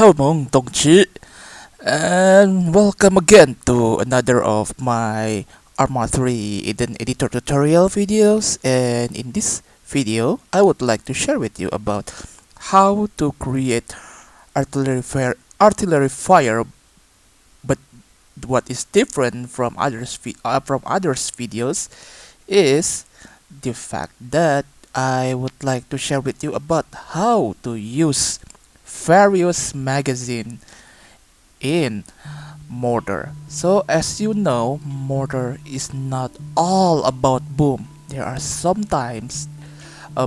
Ciao mong Tongchi, and welcome again to another of my Arma 3 hidden editor tutorial videos. And in this video, I would like to share with you about how to create artillery fire. But what is different from others videos is the fact that I would like to share with you about how to use various magazine in Mortar. So as you know, Mortar is not all about boom. There are sometimes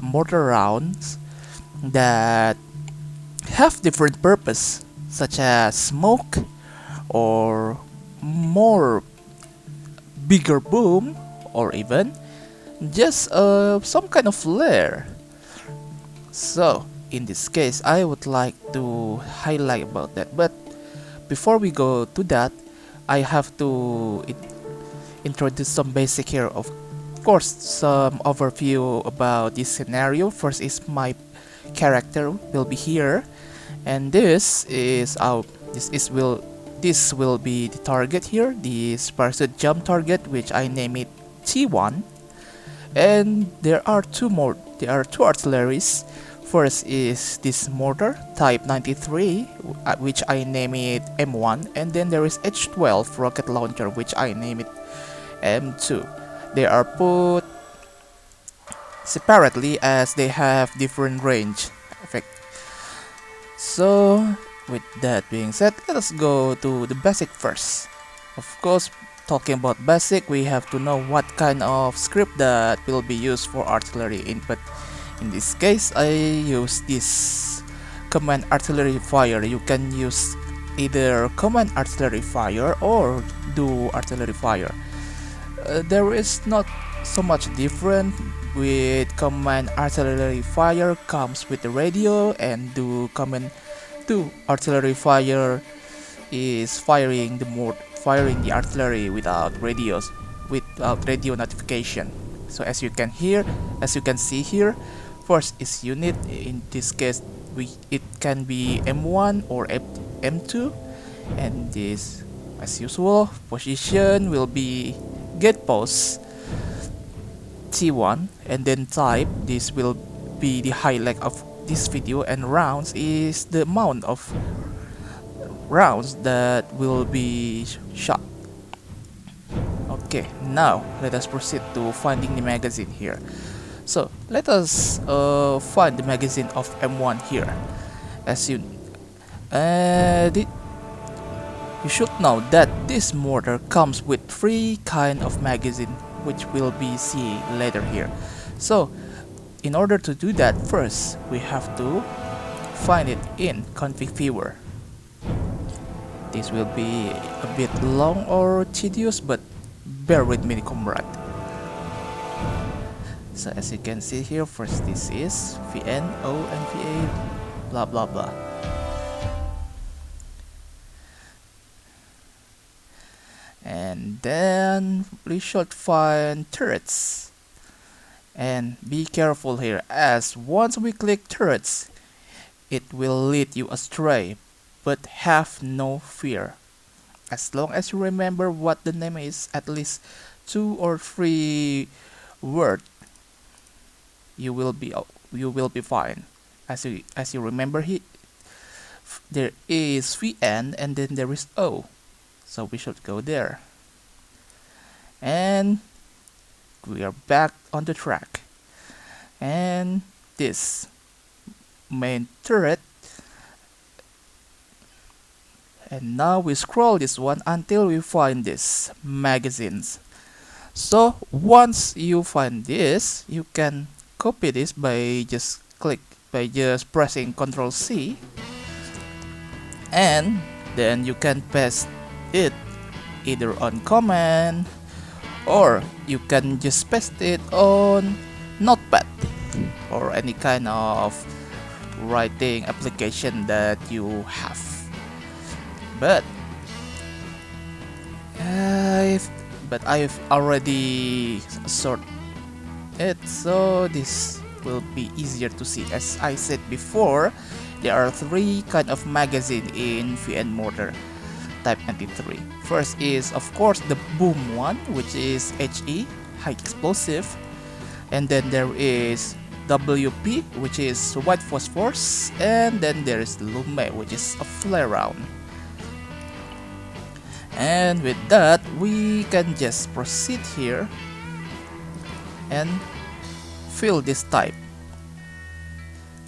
mortar rounds that have different purpose, such as smoke or more bigger boom, or even just some kind of flare. So in this case, I would like to highlight about that. But before we go to that, I have to introduce some basic here. Of course, some overview about this scenario. First is my character will be here, and this will be the target here, this pursuit jump target, which I name it T1. And there are two artilleries. First is this mortar type 93, which I name it M1, and then there is H12 Rocket Launcher, which I name it M2. They are put separately as they have different range effect. So with that being said, let us go to the basic first. Of course, talking about basic, we have to know what kind of script that will be used for artillery input. In this case, I use this commandArtilleryFire. You can use either commandArtilleryFire or doArtilleryFire. There is not so much different. With commandArtilleryFire comes with the radio, and doArtilleryFire is firing the artillery without radio notification. So as you can see here, first is unit. In this case, it can be M1 or M2, and this, as usual, position will be get post T1, and then type. This will be the highlight of this video, and rounds is the amount of rounds that will be shot. Okay, now let us proceed to finding the magazine here. So let us find the magazine of M1 here. As you should know that this mortar comes with 3 kind of magazine, which will be see later here. So in order to do that, first we have to find it in config viewer. This will be a bit long or tedious, but bear with me, comrade. So as you can see here, first this is VN, O, and VA, blah blah blah. And then we should find turrets. And be careful here, as once we click turrets, it will lead you astray, but have no fear. As long as you remember what the name is, at least 2 or 3 words, you will be fine. As you remember, there is VN, and then there is O, so we should go there. And we are back on the track, and this main turret. And now we scroll this one until we find this magazines. So once you find this, you can copy this by just pressing Ctrl C, and then you can paste it either on command, or you can just paste it on Notepad or any kind of writing application that you have. But I've already sorted it, so this will be easier to see. As I said before, there are three kind of magazine in VN Mortar Type 93. First is of course the boom one, which is HE, high explosive, and then there is WP, which is white phosphorus, and then there is Lume, which is a flare round. And with that, we can just proceed here and fill this type.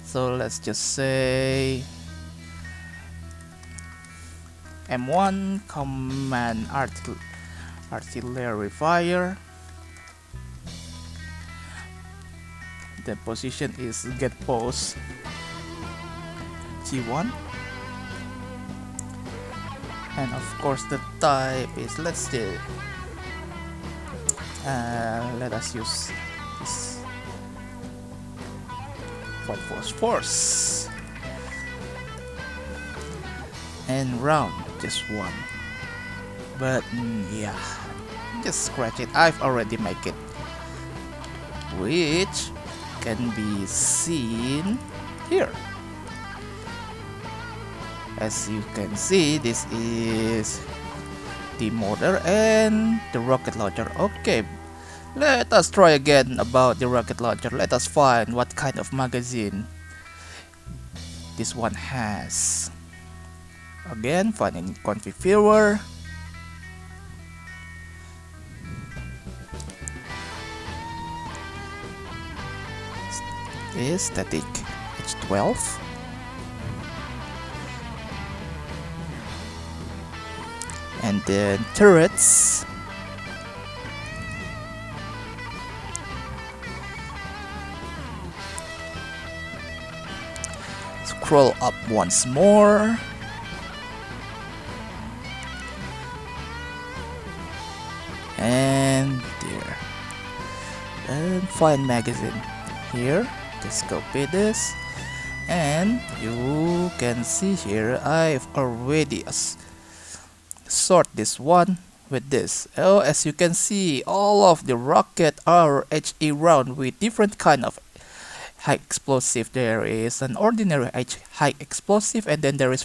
So let's just say M1 commandArtilleryFire. The position is get post G1, and of course the type is, let us use this white phosphorus, and round just one, but yeah, just scratch it. I've already make it, which can be seen here. As you can see, this is the mortar and the rocket launcher. Okay, let us try again about the rocket launcher. Let us find what kind of magazine this one has. Again, find in config viewer. Is static H12, and then turrets, scroll up once more, and there, and find magazine here. Just copy this, and you can see here I've already sort this one with this. Oh, as you can see, all of the rocket are HE round with different kind of high explosive. There is an ordinary high explosive, and then there is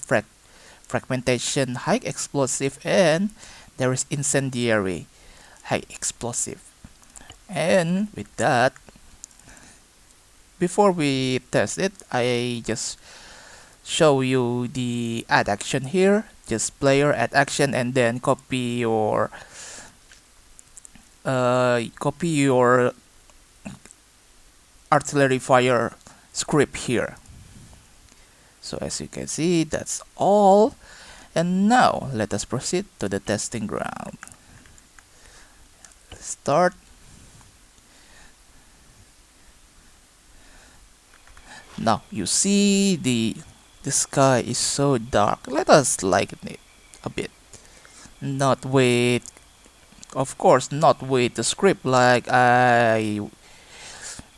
fragmentation high explosive, and there is incendiary high explosive. And with that, before we test it, I just show you the addAction here. Just player addAction, and then copy your ArtilleryFire script here. So as you can see, that's all. And now let us proceed to the testing ground. Start. Now you see the sky is so dark. Let us lighten it a bit. Not with, of course, not with the script like I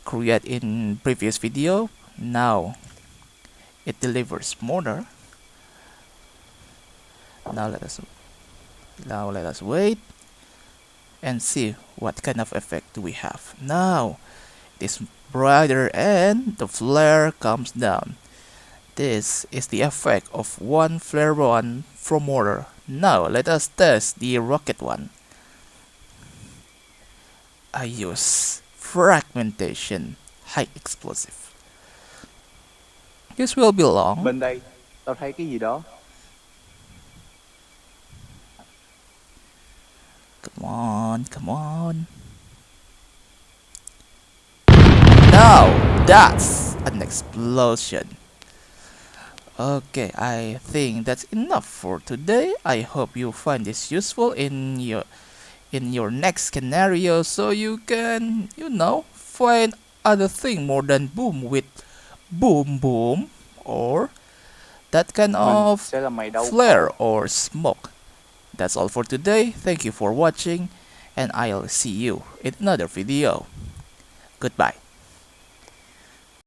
create in previous video. Now it delivers Mortar. Now let us wait and see what kind of effect we have. Now it is brighter and the flare comes down. This is the effect of one flare one from Mortar. Now let us test the rocket one. I use fragmentation high explosive. This will be long. Bên đây, tao thấy cái gì đó. Come on, come on. Now that's an explosion. Okay, I think that's enough for today. I hope you find this useful in your next scenario, so you can, find other thing more than boom with boom boom or that kind of flare or smoke. That's all for today. Thank you for watching, and I'll see you in another video. Goodbye.